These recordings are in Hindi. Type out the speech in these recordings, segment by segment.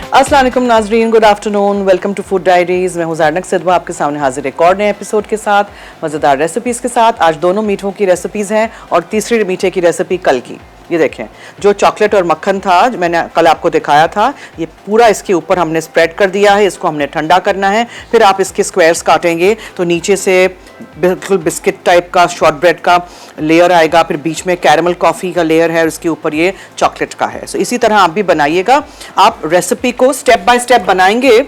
अस्सलाम वालेकुम नाजरीन, good afternoon, welcome to food diaries. मैं हूं ज़ारनक सिद्वा आपके सामने हाजिर एक और नए एपिसोड के साथ, मज़ेदार रेसिपीज़ के साथ। आज दोनों मीठों की रेसिपीज़ हैं और तीसरी मीठे की रेसिपी कल की। ये देखें, जो चॉकलेट और मक्खन था मैंने कल आपको दिखाया था, ये पूरा इसके ऊपर हमने स्प्रेड कर दिया है। इसको हमने ठंडा करना है, फिर आप इसके स्क्वायर्स काटेंगे तो नीचे से बिल्कुल बिस्किट टाइप का शॉर्ट ब्रेड का लेयर आएगा, फिर बीच में कैरमल कॉफ़ी का लेयर है और इसके ऊपर ये चॉकलेट का है। सो इसी तरह आप भी बनाइएगा। आप रेसिपी को स्टेप बाय स्टेप बनाएंगे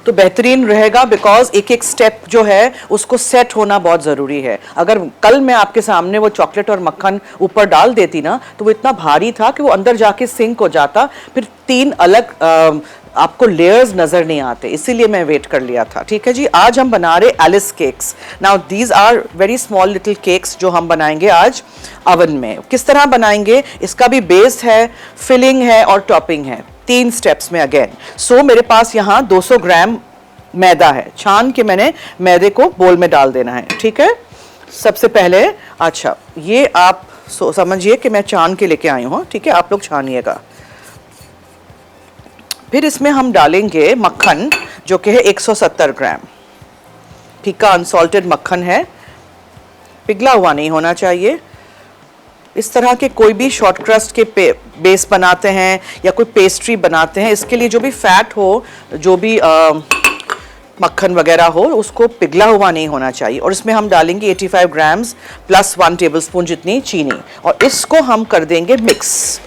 तो बेहतरीन रहेगा, बिकॉज एक एक स्टेप जो है उसको सेट होना बहुत ज़रूरी है। अगर कल मैं आपके सामने वो चॉकलेट और मक्खन ऊपर डाल देती ना तो वो इतना भारी था कि वो अंदर जाके सिंक हो जाता, फिर तीन अलग आपको लेयर्स नज़र नहीं आते, इसीलिए मैं वेट कर लिया था। ठीक है जी, आज हम बना रहे Alice cakes. Now these are very small little cakes जो हम बनाएंगे आज अवन में। किस तरह बनाएंगे, इसका भी बेस है, फिलिंग है और टॉपिंग है, 3 स्टेप्स में अगेन। सो मेरे पास यहाँ 200 ग्राम मैदा है, छान के मैंने मैदे को बोल में डाल देना है। ठीक है, सबसे पहले अच्छा ये आप समझिए कि मैं छान के लेके आई हूँ। ठीक है, आप लोग छानिएगा। फिर इसमें हम डालेंगे मक्खन जो कि है 170 ग्राम, फीका अनसॉल्टेड मक्खन है, पिघला हुआ नहीं होना चाहिए। इस तरह के कोई भी शॉर्ट क्रस्ट के बेस बनाते हैं या कोई पेस्ट्री बनाते हैं, इसके लिए जो भी फैट हो, जो भी मक्खन वगैरह हो, उसको पिघला हुआ नहीं होना चाहिए। और इसमें हम डालेंगे 85 ग्राम्स प्लस 1 टेबलस्पून जितनी चीनी, और इसको हम कर देंगे मिक्स।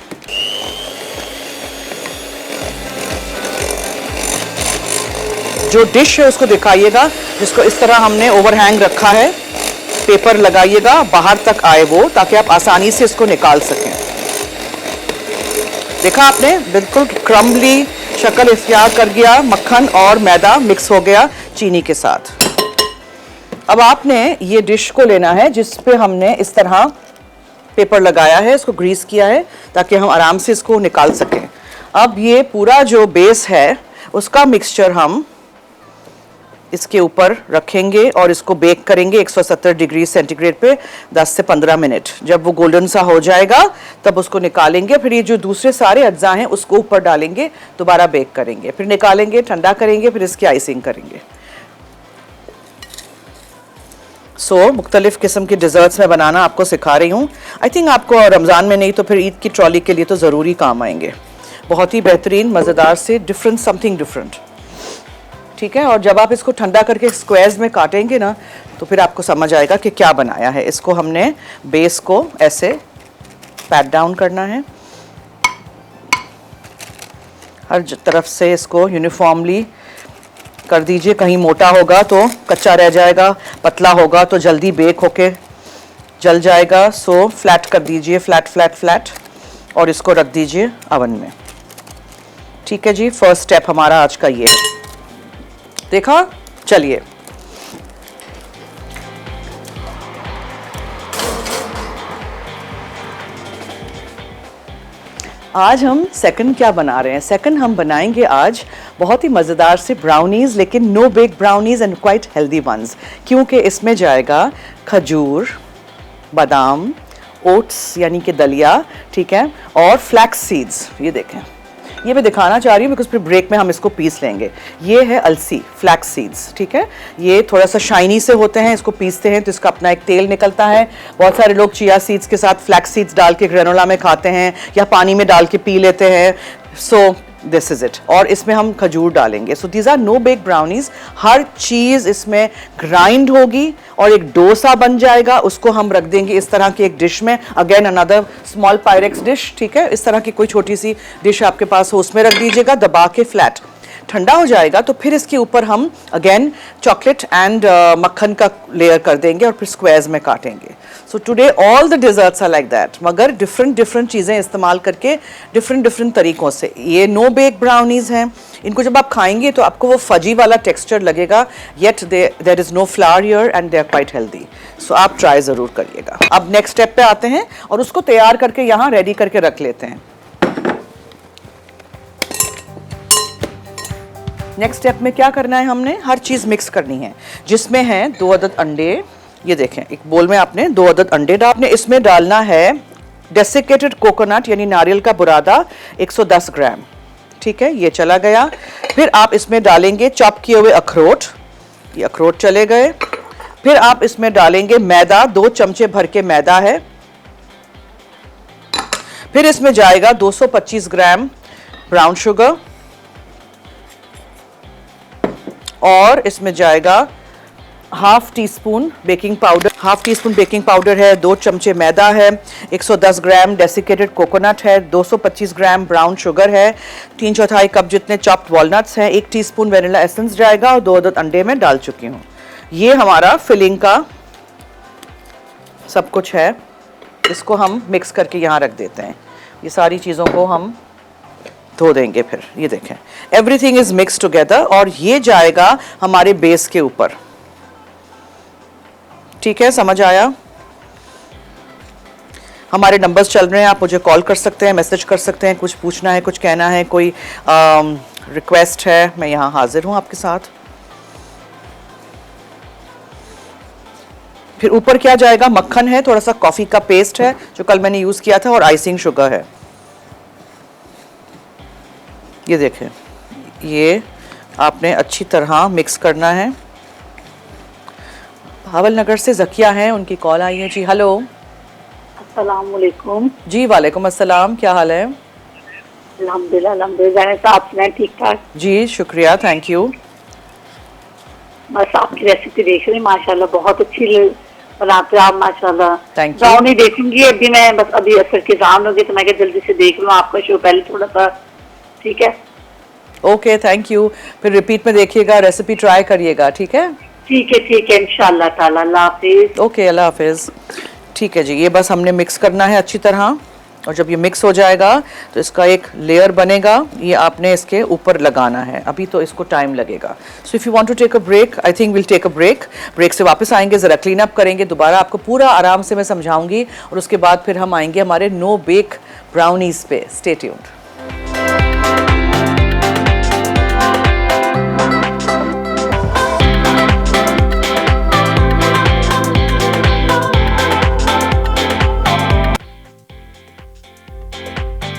जो डिश है उसको दिखाइएगा, जिसको इस तरह हमने ओवरहैंग रखा है, पेपर लगाइएगा बाहर तक आए वो, ताकि आप आसानी से इसको निकाल सकें। देखा आपने, बिल्कुल क्रम्बली शक्ल इख्तियार कर गया, मक्खन और मैदा मिक्स हो गया चीनी के साथ। अब आपने ये डिश को लेना है जिस पे हमने इस तरह पेपर लगाया है, इसको ग्रीस किया है ताकि हम आराम से इसको निकाल सकें। अब ये पूरा जो बेस है उसका मिक्सचर हम इसके ऊपर रखेंगे और इसको बेक करेंगे 170 डिग्री सेंटीग्रेड पे 10 से 15 मिनट। जब वो गोल्डन सा हो जाएगा तब उसको निकालेंगे। फिर ये जो दूसरे सारे अज्जा हैं उसको ऊपर डालेंगे, दोबारा बेक करेंगे, फिर निकालेंगे, ठंडा करेंगे, फिर इसकी आइसिंग करेंगे। सो मुख्तलिफ किस्म के डिज़र्ट्स में बनाना आपको सिखा रही हूँ। आई थिंक आपको रमज़ान में नहीं तो फिर ईद की ट्रॉली के लिए तो ज़रूरी काम आएंगे। बहुत ही बेहतरीन, मज़ेदार से, डिफरेंट, समथिंग डिफरेंट। ठीक है, और जब आप इसको ठंडा करके स्क्वायर्स में काटेंगे ना तो फिर आपको समझ आएगा कि क्या बनाया है। इसको हमने बेस को ऐसे पैट डाउन करना है, हर तरफ से इसको यूनिफॉर्मली कर दीजिए। कहीं मोटा होगा तो कच्चा रह जाएगा, पतला होगा तो जल्दी बेक होके जल जाएगा। सो फ्लैट कर दीजिए, फ्लैट फ्लैट फ्लैट, और इसको रख दीजिए अवन में। ठीक है जी, फर्स्ट स्टेप हमारा आज का ये है। देखा, चलिए आज हम सेकंड क्या बना रहे हैं। सेकंड हम बनाएंगे आज बहुत ही मज़ेदार से ब्राउनीज़, लेकिन no bake brownies and quite healthy ones, क्योंकि इसमें जाएगा खजूर, बादाम, ओट्स यानी कि दलिया, ठीक है, और फ्लैक्स सीड्स। ये देखें, ये मैं दिखाना चाह रही हूँ बिकॉज फिर ब्रेक में हम इसको पीस लेंगे। ये है अलसी, फ्लैक्स सीड्स। ठीक है, ये थोड़ा सा शाइनी से होते हैं, इसको पीसते हैं तो इसका अपना एक तेल निकलता है। बहुत सारे लोग चिया सीड्स के साथ फ्लैक्स सीड्स डाल के ग्रेनोला में खाते हैं या पानी में डाल के पी लेते हैं। So this is it. और इसमें हम खजूर डालेंगे। So these are no bake brownies. हर चीज़ इसमें ग्राइंड होगी और एक डोसा बन जाएगा। उसको हम रख देंगे इस तरह की एक डिश में, again another small Pyrex dish. ठीक है, इस तरह की कोई छोटी सी डिश आपके पास हो उसमें रख दीजिएगा, दबा के फ्लैट। ठंडा हो जाएगा तो फिर इसके ऊपर हम अगेन चॉकलेट एंड मक्खन का लेयर कर देंगे और फिर स्क्वायर्स में काटेंगे। So today all the desserts are like that, मगर डिफरेंट डिफरेंट चीज़ें इस्तेमाल करके डिफरेंट डिफरेंट तरीक़ों से। ये नो बेक ब्राउनीज़ हैं, इनको जब आप खाएंगे तो आपको वो फजी वाला टेक्सचर लगेगा, yet there is no flour here and they are quite healthy. So आप ट्राई ज़रूर करिएगा। अब नेक्स्ट स्टेप पे आते हैं और उसको तैयार करके यहाँ रेडी करके रख लेते हैं। नेक्स्ट स्टेप में क्या करना है, हमने हर चीज़ मिक्स करनी है, जिसमें है 2 अदद अंडे। ये देखें, एक बोल में आपने 2 अदद अंडे आपने इसमें डालना है डेसिकेटेड कोकोनट यानी नारियल का बुरादा 110 ग्राम। ठीक है, ये चला गया। फिर आप इसमें डालेंगे चॉप किए हुए अखरोट, ये अखरोट चले गए। फिर आप इसमें डालेंगे मैदा, 2 चमचे भर के मैदा है। फिर इसमें जाएगा 225 ग्राम ब्राउन शुगर और इसमें जाएगा half tea spoon baking powder. Half tea spoon baking powder है, 2 चमचे मैदा है, 110 ग्राम डेसिकेटेड कोकोनट है, 225 ग्राम ब्राउन शुगर है, 3/4 कप जितने चॉप्ड वॉलनट्स हैं, 1 टीस्पून वेनिला एसेंस जाएगा और 2 अदद अंडे में डाल चुकी हूँ। ये हमारा फिलिंग का सब कुछ है। इसको हम मिक्स करके यहाँ रख देते हैं। ये सारी चीज़ों को हम धो देंगे। फिर ये देखें, एवरीथिंग इज मिक्स टुगेदर और ये जाएगा हमारे बेस के ऊपर। ठीक है, समझ आया? हमारे नंबर्स चल रहे हैं, आप मुझे कॉल कर सकते हैं, मैसेज कर सकते हैं, कुछ पूछना है, कुछ कहना है, कोई रिक्वेस्ट है, मैं यहाँ हाजिर हूँ आपके साथ। फिर ऊपर क्या जाएगा? मक्खन है, थोड़ा सा कॉफ़ी का पेस्ट है जो कल मैंने यूज़ किया था और आइसिंग शुगर है। ये देखें, ये आपने अच्छी तरह मिक्स करना है। भावल नगर से ज़किया हैं, उनकी कॉल आई है जी। हेलो, अस्सलाम वालेकुम। जी वालेकुम अस्सलाम, क्या हाल है? अल्हम्दुलिल्लाह अल्हम्दुलिल्लाह, आप सुनाएं? ठीक ठाक जी शुक्रिया, थैंक यू। बस आपकी रेसिपी देख रही, माशाल्लाह बहुत अच्छी बनाते हो आप, माशाल्लाह। Thank you. ब्राउनी देखूंगी अभी मैं, बस अभी असर के एग्जाम होगी तो मैं क्या जल्दी से देख लूँ आपका शो पहले थोड़ा सा। ठीक है, ओके, थैंक यू। फिर रिपीट में देखिएगा, रेसिपी ट्राई करिएगा, ठीक है? ठीक है इंशाल्लाह ताला। अल्लाह हाफिज। ओके, अल्लाह हाफिज़। ठीक है जी, ये बस हमने मिक्स करना है अच्छी तरह और जब ये मिक्स हो जाएगा तो इसका एक लेयर बनेगा, ये आपने इसके ऊपर लगाना है। अभी तो इसको टाइम लगेगा। So if you want to take a break, I think will take a break. Break से वापस आएंगे, ज़रा क्लीन अप करेंगे, दोबारा आपको पूरा आराम से मैं समझाऊंगी और उसके बाद फिर हम आएंगे हमारे नो बेक ब्राउनीज़ पे। Stay tuned.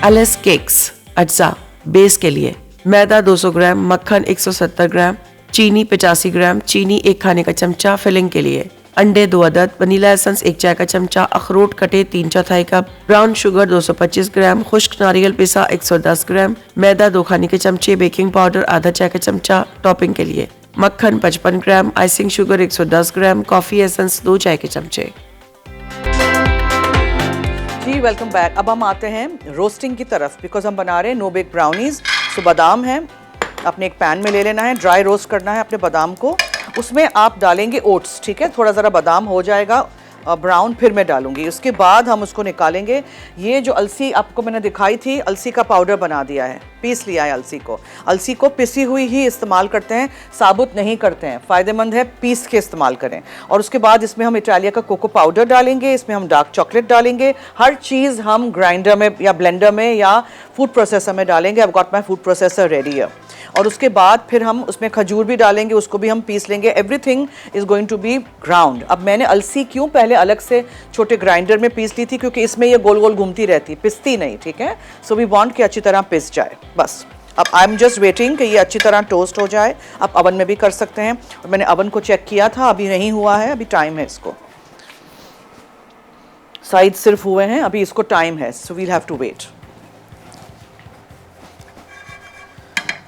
एलिस केक्स अज्जा। बेस के लिए मैदा 200 ग्राम, मक्खन 170 ग्राम, चीनी 85 ग्राम, चीनी 1 खाने का चमचा। फिलिंग के लिए अंडे 2 अदद, वनीला एसेंस 1 चाय का चमचा, अखरोट कटे 3/4 कप, ब्राउन शुगर 225 ग्राम, खुश्क नारियल पिसा 110 ग्राम, मैदा 2 खाने के चमचे, बेकिंग पाउडर आधा चाय का चमचा। टॉपिंग के लिए मक्खन 55 gram, icing sugar 110 gram, coffee essence 2 चाय के चमचे। जी वेलकम बैक। अब हम आते हैं रोस्टिंग की तरफ, बिकॉज हम बना रहे हैं नो बेक ब्राउनीज। सो बादाम है, आपने एक पैन में ले लेना है, ड्राई रोस्ट करना है अपने बादाम को। उसमें आप डालेंगे ओट्स, ठीक है? थोड़ा ज़रा बादाम हो जाएगा ब्राउन, फिर मैं डालूंगी। उसके बाद हम उसको निकालेंगे। ये जो अलसी आपको मैंने दिखाई थी, अलसी का पाउडर बना दिया है, पीस लिया है अलसी को। अलसी को पिसी हुई ही इस्तेमाल करते हैं, साबुत नहीं करते हैं। फ़ायदेमंद है पीस के इस्तेमाल करें। और उसके बाद इसमें हम इटालिया का कोको पाउडर डालेंगे, इसमें हम डार्क चॉकलेट डालेंगे। हर चीज़ हम ग्राइंडर में या ब्लेंडर में या फूड प्रोसेसर में डालेंगे। I got my food processor ready है। और उसके बाद फिर हम उसमें खजूर भी डालेंगे, उसको भी हम पीस लेंगे। Everything is going to be ground. अब मैंने अलसी क्यों पहले अलग से छोटे ग्राइंडर में पीस ली थी, क्योंकि इसमें ये गोल गोल घूमती रहती, पिसती नहीं, ठीक है? सो वी वांट कि अच्छी तरह पिस जाए बस। अब आई एम जस्ट वेटिंग कि ये अच्छी तरह टोस्ट हो जाए। आप अवन में भी कर सकते हैं, और मैंने अवन को चेक किया था, अभी नहीं हुआ है, अभी टाइम है इसको। साइड सिर्फ हुए हैं, अभी इसको टाइम है, so we'll have to wait.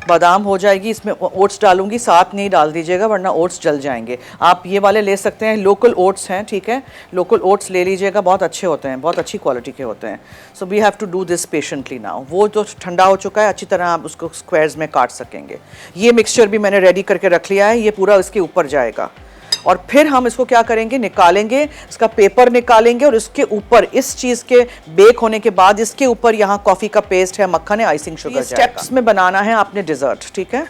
बादाम हो जाएगी, इसमें ओट्स डालूंगी, साथ नहीं डाल दीजिएगा वरना ओट्स जल जाएंगे। आप ये वाले ले सकते हैं, लोकल ओट्स हैं, ठीक है? लोकल ओट्स ले लीजिएगा, बहुत अच्छे होते हैं, बहुत अच्छी क्वालिटी के होते हैं। So we have to do this patiently now. वो जो ठंडा हो चुका है, अच्छी तरह आप उसको स्क्वायर्स में काट सकेंगे। ये मिक्सचर भी मैंने रेडी करके रख लिया है, ये पूरा इसके ऊपर जाएगा। और फिर हम इसको क्या करेंगे, निकालेंगे, इसका पेपर निकालेंगे और इसके ऊपर इस चीज़ के बेक होने के बाद इसके ऊपर यहाँ कॉफ़ी का पेस्ट है, मक्खन है, आइसिंग शुगर जाएगा। स्टेप्स में बनाना है आपने डिज़र्ट, ठीक है?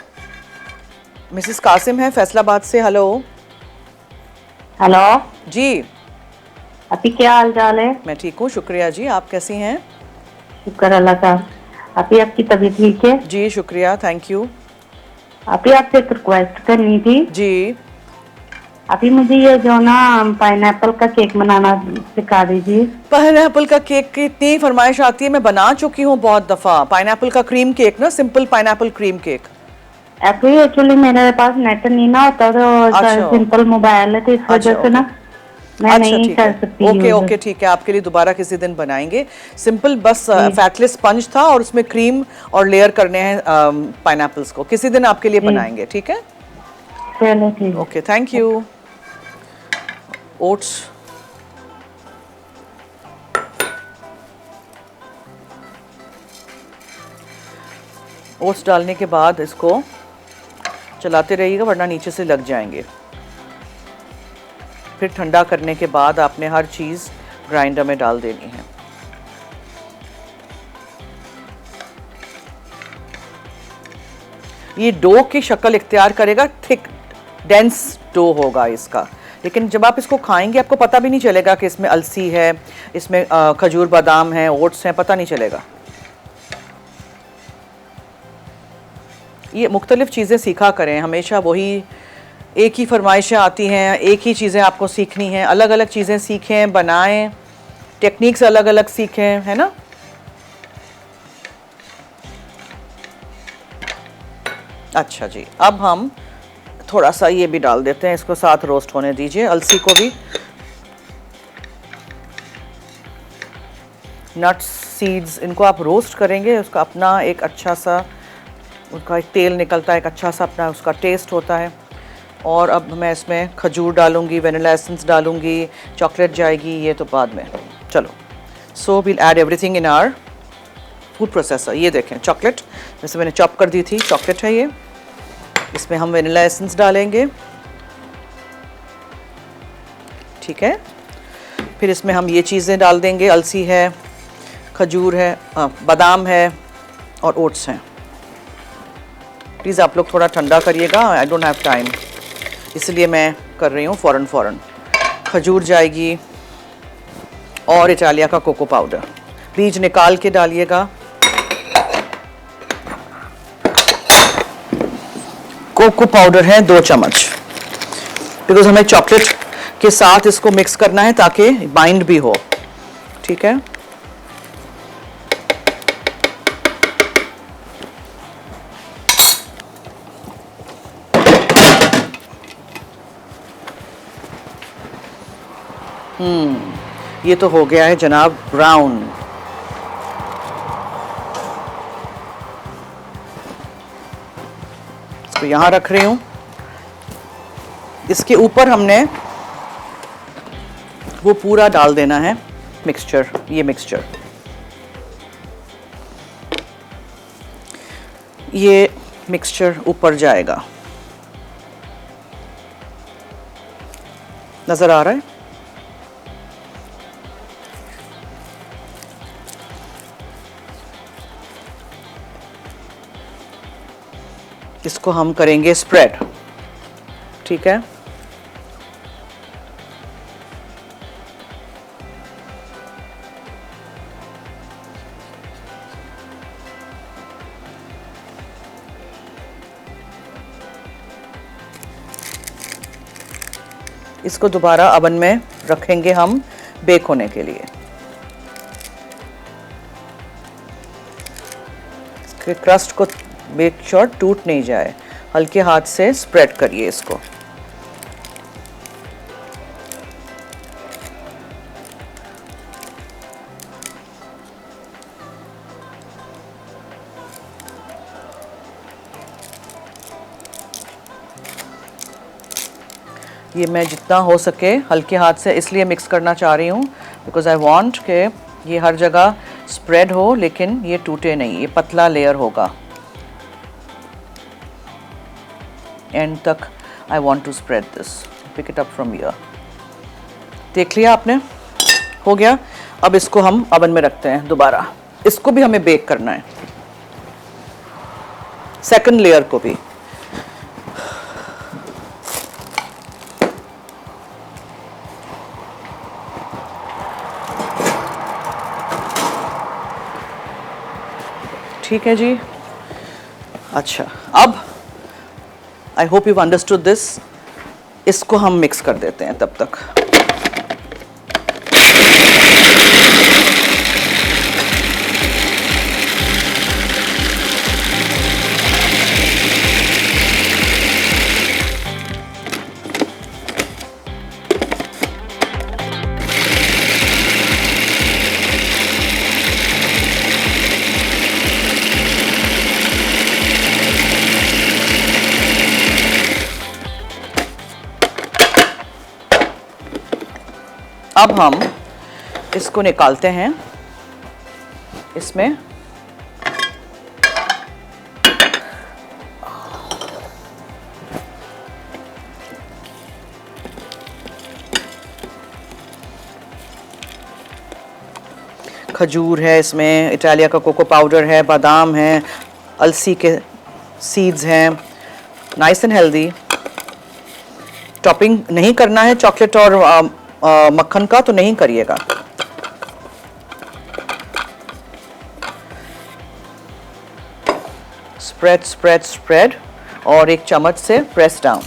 मिसेस कासिम है फैसलाबाद से। हेलो। हेलो जी, अभी क्या हाल चाल है? मैं ठीक हूँ, शुक्रिया जी। आप कैसी हैं? शुक्र अल्लाह का। अभी आपकी तबीयत ठीक है? जी शुक्रिया, थैंक यू। अभी आपसे एक रिक्वेस्ट करनी थी। जी अभी मुझे ये जो ना पाइनएप्पल का केक बनाना सिखा दीजिए। पाइनएप्पल का केक की इतनी फरमाइश आती है, मैं बना चुकी हूँ बहुत दफ़ा। पाइनएप्पल का क्रीम केक ना, simple pineapple cream cake. Actually मेरे पास नेट नहीं ना होता, तो अच्छा सिंपल मोबाइल है, तो इस अच्छा, वजह से ओके ना मैं अच्छा, नहीं ठीक कर है, सकती ओके यूज। ओके, ठीक है, आपके लिए दोबारा किसी दिन बनाएंगे। सिंपल बस जी फैटलेस स्पंज था और उसमें क्रीम और लेयर करने हैं पाइनएप्पल्स को। किसी दिन आपके लिए जी बनाएंगे, ठीक है। चलो ठीक okay, thank you. Oats oats डालने के बाद इसको चलाते रहिएगा वरना नीचे से लग जाएंगे। फिर ठंडा करने के बाद आपने हर चीज़ ग्राइंडर में डाल देनी है। ये डो की शक्ल इख्तियार करेगा, थिक डेंस डो होगा इसका, लेकिन जब आप इसको खाएंगे आपको पता भी नहीं चलेगा कि इसमें अलसी है, इसमें खजूर बादाम है, ओट्स हैं, पता नहीं चलेगा। ये मुख्तलिफ चीज़ें सीखा करें, हमेशा वही एक ही फरमाइशें आती हैं, एक ही चीज़ें आपको सीखनी हैं। अलग अलग चीज़ें सीखें, बनाएं, टेक्निक्स अलग अलग सीखें, है ना। अच्छा जी, अब हम थोड़ा सा ये भी डाल देते हैं, इसको साथ रोस्ट होने दीजिए, अलसी को भी। नट्स, सीड्स, इनको आप रोस्ट करेंगे, उसका अपना एक अच्छा सा, उसका एक तेल निकलता है, एक अच्छा सा अपना उसका टेस्ट होता है। और अब मैं इसमें खजूर डालूंगी, वनीला एसेंस डालूंगी, चॉकलेट जाएगी, ये तो बाद में। चलो, so will add everything in our food processor. ये देखें चॉकलेट, जैसे मैंने चॉप कर दी थी, चॉकलेट है ये। इसमें हम वनीला एसेंस डालेंगे, ठीक है। फिर इसमें हम ये चीज़ें डाल देंगे, अलसी है, खजूर है, बादाम है और ओट्स हैं। प्लीज़ आप लोग थोड़ा ठंडा करिएगा, आई डोंट हैव टाइम, इसलिए मैं कर रही हूँ फ़ौरन। खजूर जाएगी और इटालिया का कोको पाउडर, बीज निकाल के डालिएगा। कोको पाउडर है 2 चम्मच, बिकॉज हमें चॉकलेट के साथ इसको मिक्स करना है ताकि बाइंड भी हो, ठीक है। ये तो हो गया है जनाब ब्राउन। इसको यहाँ रख रही हूँ। इसके ऊपर हमने वो पूरा डाल देना है मिक्सचर, ये मिक्सचर, ये मिक्सचर ऊपर जाएगा, नज़र आ रहा है। इसको हम करेंगे स्प्रेड, ठीक है। इसको दोबारा अवन में रखेंगे हम बेक होने के लिए। इसके क्रस्ट को मेक श्योर टूट नहीं जाए, हल्के हाथ से स्प्रेड करिए इसको। ये मैं जितना हो सके हल्के हाथ से इसलिए मिक्स करना चाह रही हूँ बिकॉज आई वांट के ये हर जगह स्प्रेड हो, लेकिन ये टूटे नहीं, ये पतला लेयर होगा। एंड तक I want to spread this, pick it up from here. देख लिया आपने, हो गया। अब इसको हम अवन में रखते हैं दोबारा। इसको भी हमें बेक करना है, सेकंड लेयर को भी। ठीक है जी। अच्छा, अब I hope you understood this. इसको हम मिक्स कर देते हैं तब तक। अब हम इसको निकालते हैं इसमें। खजूर है इसमें, इटालिया का कोको पाउडर है, बादाम है, अलसी के सीड्स हैं, नाइस एंड हेल्दी। टॉपिंग नहीं करना है चॉकलेट और मक्खन का तो नहीं करिएगा। स्प्रेड स्प्रेड स्प्रेड और एक चम्मच से प्रेस डाउन।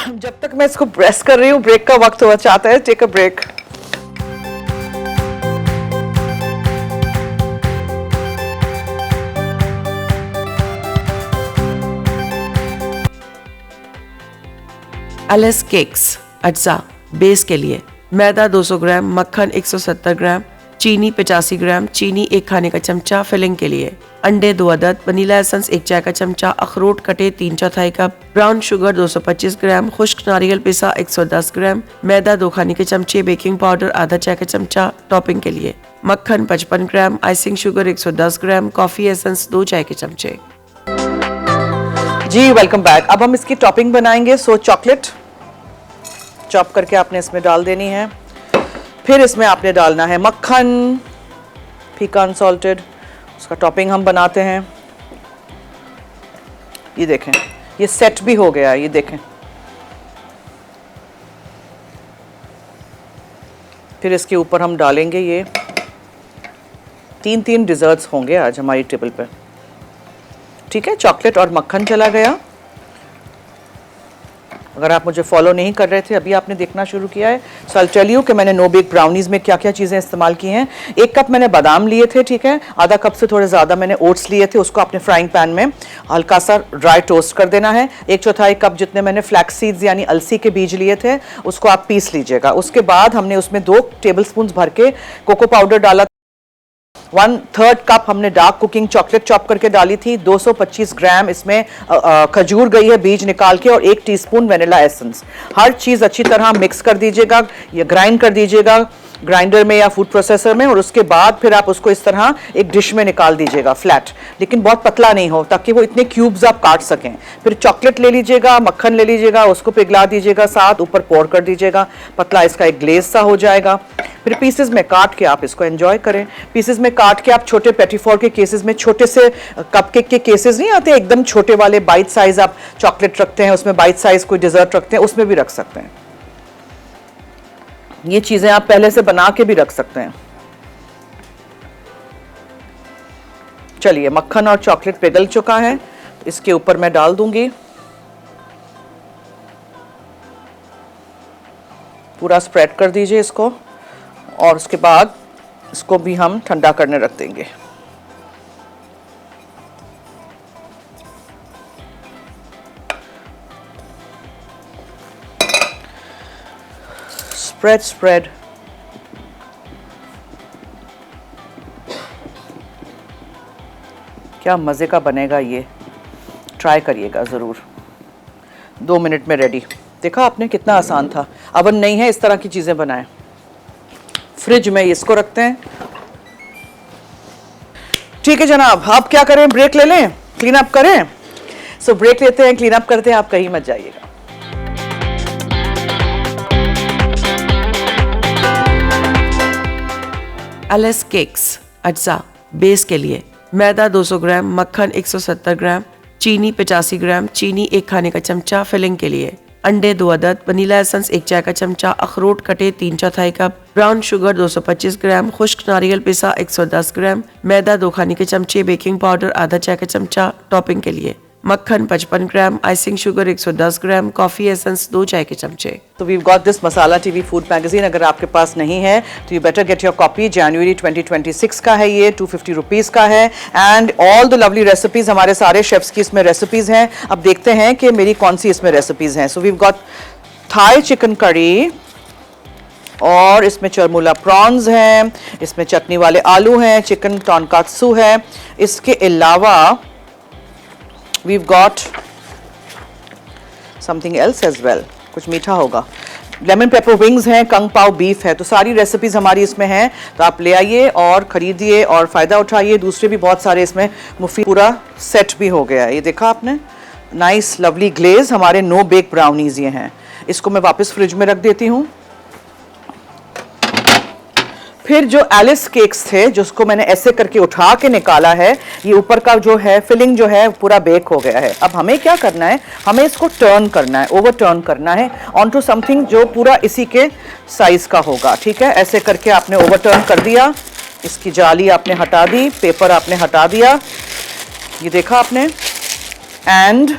जब तक मैं इसको प्रेस कर रही हूँ ब्रेक का वक्त हो जाता है। Take a break. Alice cakes अज्जा बेस के लिए मैदा 200 ग्राम, मक्खन 170 ग्राम, चीनी 85 ग्राम, चीनी 1 खाने का चमचा फिलिंग के लिए, अंडे 2 अदद, वनीला एसेंस 1 चाय का चमचा, अखरोट कटे 3/4 कप, ब्राउन शुगर 225 ग्राम, खुश्क नारियल पिसा 110 ग्राम, मैदा 2 खाने के चमचे, बेकिंग पाउडर आधा चाय का चमचा टॉपिंग के लिए, मक्खन 55 gram, icing sugar 110 gram, coffee essence 2 चाय के चमचे। जी वेलकम बैक। अब हम इसकी टॉपिंग बनाएंगे। सो चॉकलेट चॉप करके आपने इसमें डाल देनी है। फिर इसमें आपने डालना है मक्खन, फीका अनसॉल्टेड, उसका टॉपिंग हम बनाते हैं। ये देखें, ये सेट भी हो गया है, ये देखें। फिर इसके ऊपर हम डालेंगे ये 3 डिजर्ट्स होंगे आज हमारी टेबल पर। ठीक है, चॉकलेट और मक्खन चला गया। अगर आप मुझे फॉलो नहीं कर रहे थे, अभी आपने देखना शुरू किया है, सो आई टेल यू कि मैंने नो बेक ब्राउनीज में क्या क्या चीज़ें इस्तेमाल की हैं। 1 कप मैंने बादाम लिए थे, ठीक है, आधा कप से थोड़े ज़्यादा मैंने ओट्स लिए थे, उसको अपने फ्राइंग पैन में हल्का सा ड्राई टोस्ट कर देना है। 1/4 कप जितने मैंने फ्लैक्स सीड्स यानी अलसी के बीज लिए थे, उसको आप पीस लीजिएगा। उसके बाद हमने उसमें 2 टेबल स्पून भर के कोको पाउडर डाला। 1/3 कप हमने डार्क कुकिंग चॉकलेट चॉप करके डाली थी। 225 ग्राम इसमें खजूर गई है बीज निकाल के, और 1 टीस्पून वेनिला एसेंस। हर चीज़ अच्छी तरह मिक्स कर दीजिएगा या ग्राइंड कर दीजिएगा ग्राइंडर में या फूड प्रोसेसर में, और उसके बाद फिर आप उसको इस तरह एक डिश में निकाल दीजिएगा फ्लैट, लेकिन बहुत पतला नहीं हो, ताकि वो इतने क्यूब्स आप काट सकें। फिर चॉकलेट ले लीजिएगा, मक्खन ले लीजिएगा, उसको पिघला दीजिएगा, साथ ऊपर पोर कर दीजिएगा, पतला इसका एक ग्लेज सा हो जाएगा। फिर पीसेस में काट के आप इसको एंजॉय करें। पीसेस में काट के आप छोटे पेटीफोर के केसेस में, छोटे से कपकेक के केसेस नहीं आते एकदम छोटे वाले, बाइट साइज आप चॉकलेट रखते हैं उसमें, बाइट साइज कोई डिजर्ट रखते हैं उसमें भी रख सकते हैं। ये चीजें आप पहले से बना के भी रख सकते हैं। चलिए, मक्खन और चॉकलेट पिघल चुका है, इसके ऊपर मैं डाल दूंगी। पूरा स्प्रेड कर दीजिए इसको, और उसके बाद इसको भी हम ठंडा करने रख देंगे। Spread spread. क्या मज़े का बनेगा ये, ट्राई करिएगा ज़रूर। 2 मिनट में रेडी। देखा आपने कितना आसान था। अवन नहीं है, इस तरह की चीज़ें बनाएं। फ्रिज में इसको रखते हैं। ठीक है जनाब, आप क्या करें, ब्रेक ले लें, क्लीन अप करें। सो ब्रेक लेते हैं, क्लीन अप करते हैं, आप कहीं मत जाइएगा। एलिस केक्स अज्जा बेस के लिए मैदा 200 ग्राम, मक्खन 170 ग्राम, चीनी 85 ग्राम, चीनी 1 खाने का चमचा फिलिंग के लिए, अंडे 2 अदद, वनीला एसेंस 1 चाय का चमचा, अखरोट कटे 3/4 कप, ब्राउन शुगर 225 ग्राम, खुश्क नारियल पिसा 110 ग्राम, मैदा 2 खाने के चमचे, बेकिंग पाउडर आधा चाय का चमचा टॉपिंग के लिए, मक्खन 55 gram, icing sugar 110 gram, coffee essence 2 चाय के चमचे। तो we got this Masala TV food magazine. अगर आपके पास नहीं है तो you better get your copy. जनवरी 2026 का है ये, 250 रुपीज़ का है। And all the lovely recipes, हमारे सारे शेफ्स की इसमें रेसिपीज़ हैं। अब देखते हैं कि मेरी कौन सी इसमें रेसिपीज़ हैं। So we got Thai chicken curry, और इसमें चरमुला प्रॉन्स हैं, इसमें चटनी वाले आलू हैं, चिकन टोनकात्सु है। इसके अलावा we've got something else as well, कुछ मीठा होगा, लेमन पेपर विंग्स हैं, कंग पाव बीफ है। तो सारी रेसिपीज़ हमारी इसमें हैं, तो आप ले आइए और ख़रीदिए और फ़ायदा उठाइए। दूसरे भी बहुत सारे इसमें मुफीद, पूरा सेट भी हो गया है। ये देखा आपने, नाइस लवली ग्लेज हमारे नो बेक ब्राउनीज़ ये हैं। इसको मैं वापस फ्रिज में रख देती हूँ। फिर जो एलिस केक्स थे, जिसको मैंने ऐसे करके उठा के निकाला है, ये ऊपर का जो है फिलिंग जो है पूरा बेक हो गया है। अब हमें क्या करना है, हमें इसको टर्न करना है, ओवर टर्न करना है ऑन टू समथिंग जो पूरा इसी के साइज का होगा। ठीक है, ऐसे करके आपने ओवर टर्न कर दिया, इसकी जाली आपने हटा दी, पेपर आपने हटा दिया, ये देखा आपने। एंड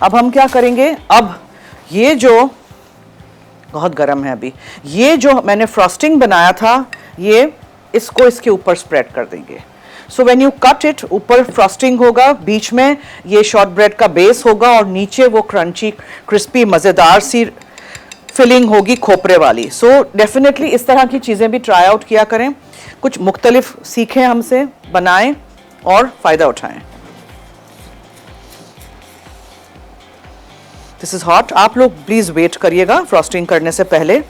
अब हम क्या करेंगे, अब ये जो बहुत गर्म है अभी, ये जो मैंने फ्रॉस्टिंग बनाया था, ये इसको इसके ऊपर स्प्रेड कर देंगे। So when you cut it, ऊपर फ्रॉस्टिंग होगा, बीच में ये शॉर्ट ब्रेड का बेस होगा और नीचे वो क्रंची क्रिस्पी मज़ेदार सी फिलिंग होगी खोपरे वाली। सो डेफिनेटली इस तरह की चीज़ें भी ट्राई आउट किया करें, कुछ मुख्तलिफ सीखें हमसे, बनाएं और फ़ायदा उठाएं। This is hot. आप लोग प्लीज़ वेट करिएगा फ्रॉस्टिंग करने से पहले,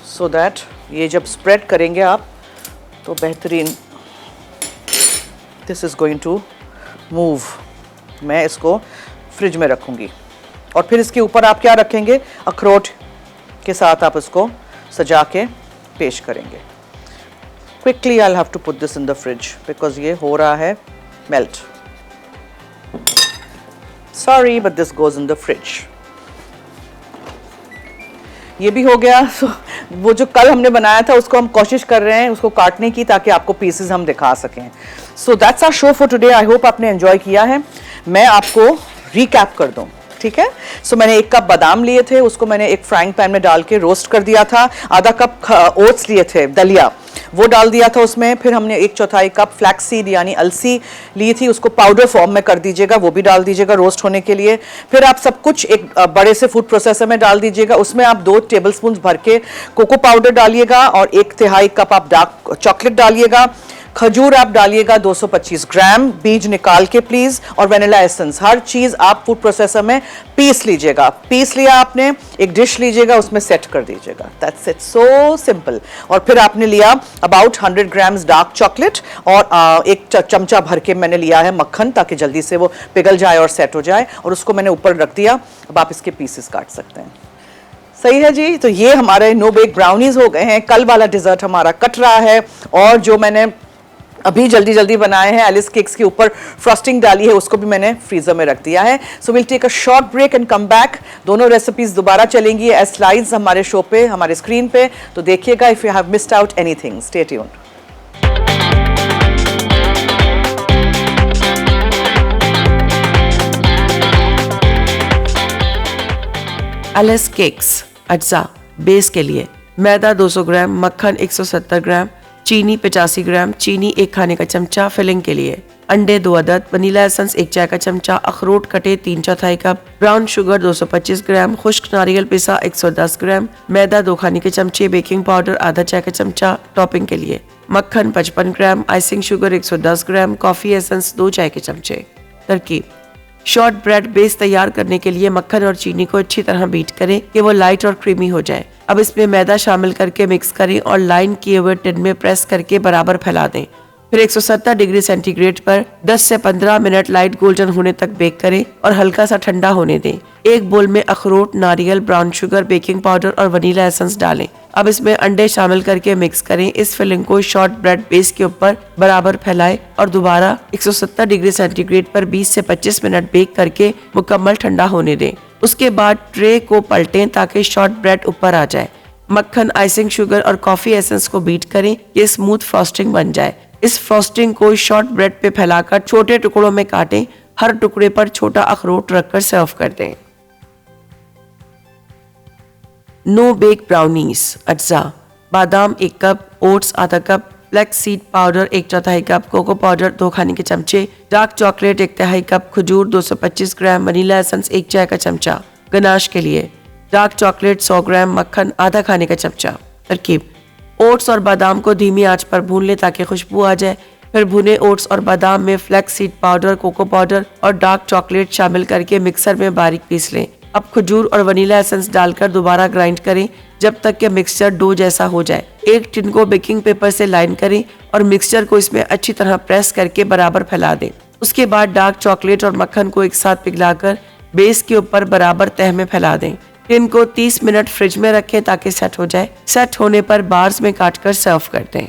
सो दैट ये जब स्प्रेड करेंगे आप तो बेहतरीन, this is going to move. मैं इसको फ्रिज में रखूँगी और फिर इसके ऊपर आप क्या रखेंगे, अखरोट के साथ आप इसको सजा के पेश करेंगे। Quickly I have to put this in the fridge because ये हो रहा है melt. Sorry but this goes in the fridge. ये भी हो गया। सो वो जो कल हमने बनाया था उसको हम कोशिश कर रहे हैं उसको काटने की, ताकि आपको पीसेस हम दिखा सकें। So that's our show for today. I hope आपने एंजॉय किया है। मैं आपको रिकैप कर दूं, ठीक है। सो मैंने 1 कप बादाम लिए थे, उसको मैंने एक फ्राइंग पैन में डाल के रोस्ट कर दिया था। आधा कप ओट्स लिए थे, दलिया, वो डाल दिया था उसमें। फिर हमने 1/4 कप फ्लैक्स सीड यानी अलसी ली थी, उसको पाउडर फॉर्म में कर दीजिएगा, वो भी डाल दीजिएगा रोस्ट होने के लिए। फिर आप सब कुछ एक बड़े से फूड प्रोसेसर में डाल दीजिएगा, उसमें आप 2 टेबलस्पून भर के कोको पाउडर डालिएगा और 1/3 कप आप डार्क चॉकलेट डालिएगा। खजूर आप डालिएगा 225 ग्राम, बीज निकाल के प्लीज, और वेनिला एसेंस। हर चीज आप फूड प्रोसेसर में पीस लीजिएगा। पीस लिया आपने, एक डिश लीजिएगा, उसमें सेट कर दीजिएगा। That's it, so simple. और फिर आपने लिया अबाउट 100 ग्राम्स डार्क चॉकलेट और एक चमचा भर के मैंने लिया है मक्खन, ताकि जल्दी से वो पिघल जाए और सेट हो जाए, और उसको मैंने ऊपर रख दिया। अब आप इसके पीसेस काट सकते हैं। सही है जी। तो ये हमारे नो बेक ब्राउनीज हो गए हैं। कल वाला डिजर्ट हमारा कट रहा है, और जो मैंने अभी जल्दी जल्दी बनाए हैं एलिस केक्स के ऊपर फ्रॉस्टिंग डाली है, उसको भी मैंने फ्रीजर में रख दिया है। So will take a short break and come back. दोनों रेसिपीज दोबारा चलेंगी एज स्लाइड्स हमारे शो पे, हमारे स्क्रीन पे, तो देखिएगा। If you have missed out anything, stay tuned. Alice cakes अज्जा बेस के लिए मैदा 200 ग्राम, मक्खन 170 ग्राम, चीनी 85 ग्राम, चीनी 1 खाने का चमचा फिलिंग के लिए, अंडे 2 अदद, वनीला एसेंस 1 चाय का चमचा, अखरोट कटे 3/4 कप, ब्राउन शुगर 225 ग्राम, खुश्क नारियल पिसा 110 ग्राम, मैदा 2 खाने के चमचे, बेकिंग पाउडर आधा चाय का चमचा टॉपिंग के लिए, मक्खन 55 gram, icing sugar 110 gram, coffee essence 2 चाय के चमचे। तरकीब: शॉर्ट ब्रेड बेस तैयार करने के लिए मक्खन और चीनी को अच्छी तरह बीट करें कि वो लाइट और क्रीमी हो जाए। अब इसमें मैदा शामिल करके मिक्स करें और लाइन किए हुए टिन में प्रेस करके बराबर फैला दें। फिर 170 डिग्री सेंटीग्रेड पर 10 से 15 मिनट लाइट गोल्डन होने तक बेक करें और हल्का सा ठंडा होने दें। एक बोल में अखरोट, नारियल, ब्राउन शुगर, बेकिंग पाउडर और वनीला एसेंस डालें। अब इसमें अंडे शामिल करके मिक्स करें। इस फिलिंग को शॉर्ट ब्रेड बेस के ऊपर बराबर फैलाएं और दोबारा 170 डिग्री सेंटीग्रेड पर 20 से 25 मिनट बेक करके मुकम्मल ठंडा होने दें। उसके बाद ट्रे को पलटें ताकि शॉर्ट ब्रेड ऊपर आ जाए। मक्खन, आइसिंग शुगर और कॉफी एसेंस को बीट करें, ये स्मूथ फ्रॉस्टिंग बन जाए। इस फ्रॉस्टिंग को शॉर्ट ब्रेड पे फैलाकर छोटे टुकड़ों में काटें, हर टुकड़े पर छोटा अखरोट रखकर सर्व कर दें। No bake brownies. अज्जा: बादाम 1 कप, ओट्स आधा cup, flax seed powder 1/4 cup, cocoa powder 2 खाने के चमचे, डार्क चॉकलेट 1/3 कप, खजूर 225 ग्राम, वनीला एसेंस 1 चाय का चमचा। गनाश के लिए डार्क चॉकलेट 100 ग्राम, मक्खन आधा खाने का चमचा। तरकीब: ओट्स और बादाम को धीमी आंच पर भून लें ताकि खुशबू आ जाए। फिर भुने ओट्स और बादाम में flax seed powder, cocoa powder और डार्क चॉकलेट शामिल करके मिक्सर में बारीक पीस लें। अब खजूर और वनीला एसेंस डालकर दोबारा ग्राइंड करें जब तक कि मिक्सचर डो जैसा हो जाए। एक टिन को बेकिंग पेपर से लाइन करें और मिक्सचर को इसमें अच्छी तरह प्रेस करके बराबर फैला दें। उसके बाद डार्क चॉकलेट और मक्खन को एक साथ पिघलाकर बेस के ऊपर बराबर तह में फैला दें। टिन को 30 मिनट फ्रिज में रखें ताकि सेट हो जाए। सेट होने पर बार्स में काटकर सर्व कर दें।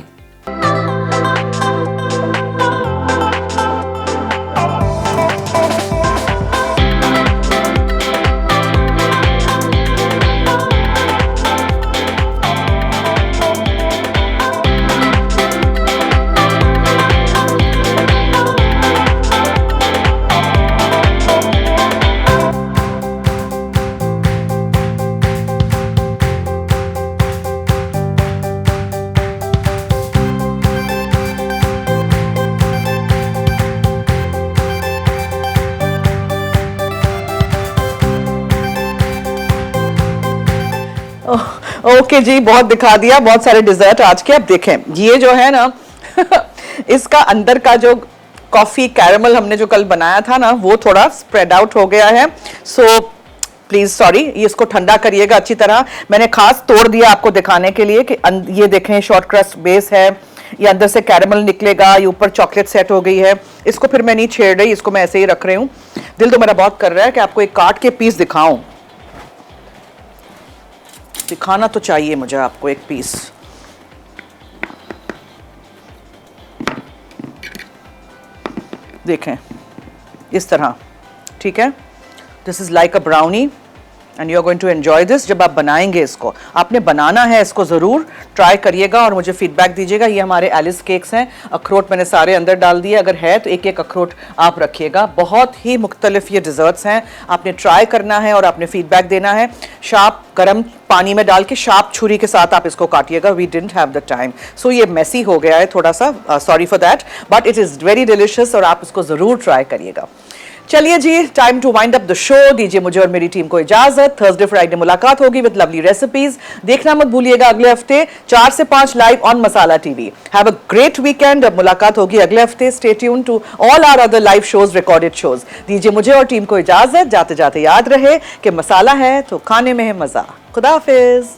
ओके जी, बहुत दिखा दिया, बहुत सारे डिजर्ट आज के। अब देखें, ये जो है ना इसका अंदर का जो कॉफी कैरेमल हमने जो कल बनाया था ना, वो थोड़ा स्प्रेड आउट हो गया है। सो प्लीज सॉरी, ये इसको ठंडा करिएगा अच्छी तरह। मैंने खास तोड़ दिया आपको दिखाने के लिए कि ये देखें, शॉर्ट क्रस्ट बेस है, ये अंदर से कैरेमल निकलेगा, ये ऊपर चॉकलेट सेट हो गई है। इसको फिर मैं नहीं छेड़ रही, इसको मैं ऐसे ही रख रही हूँ। दिल तो मेरा बहुत कर रहा है कि आपको एक काट के पीस दिखाऊं। दिखाना तो चाहिए मुझे आपको एक पीस। देखें इस तरह, ठीक है। This is like a brownie and you are going to enjoy this. जब आप बनाएंगे इसको, आपने बनाना है, इसको ज़रूर ट्राई करिएगा और मुझे फीडबैक दीजिएगा। ये हमारे एलिस केक्स हैं। अखरोट मैंने सारे अंदर डाल दिए, अगर है तो एक एक अखरोट आप रखिएगा। बहुत ही मुख्तलिफ ये डिज़र्ट्स हैं, आपने ट्राई करना है और आपने फीडबैक देना है। शार्प गर्म पानी में डाल के शार्प छुरी के साथ आप इसको काटिएगा। We didn't have the time, so ये मेसी हो गया है थोड़ा सा, sorry for that, but it is very delicious और आप इसको ज़रूर ट्राई करिएगा। चलिए जी, time to wind up the show. दीजिए मुझे और मेरी टीम को इजाजत। थर्सडे फ्राइडे मुलाकात होगी विद लवली रेसिपीज। देखना मत भूलिएगा अगले हफ्ते 4 से 5 live on Masala TV. Have a great weekend. अब मुलाकात होगी अगले हफ्ते। Stay tune to all our other live shows, recorded shows. दीजिए मुझे और टीम को इजाजत। जाते जाते याद रहे कि मसाला है तो खाने में है मजा। खुदा हाफिज।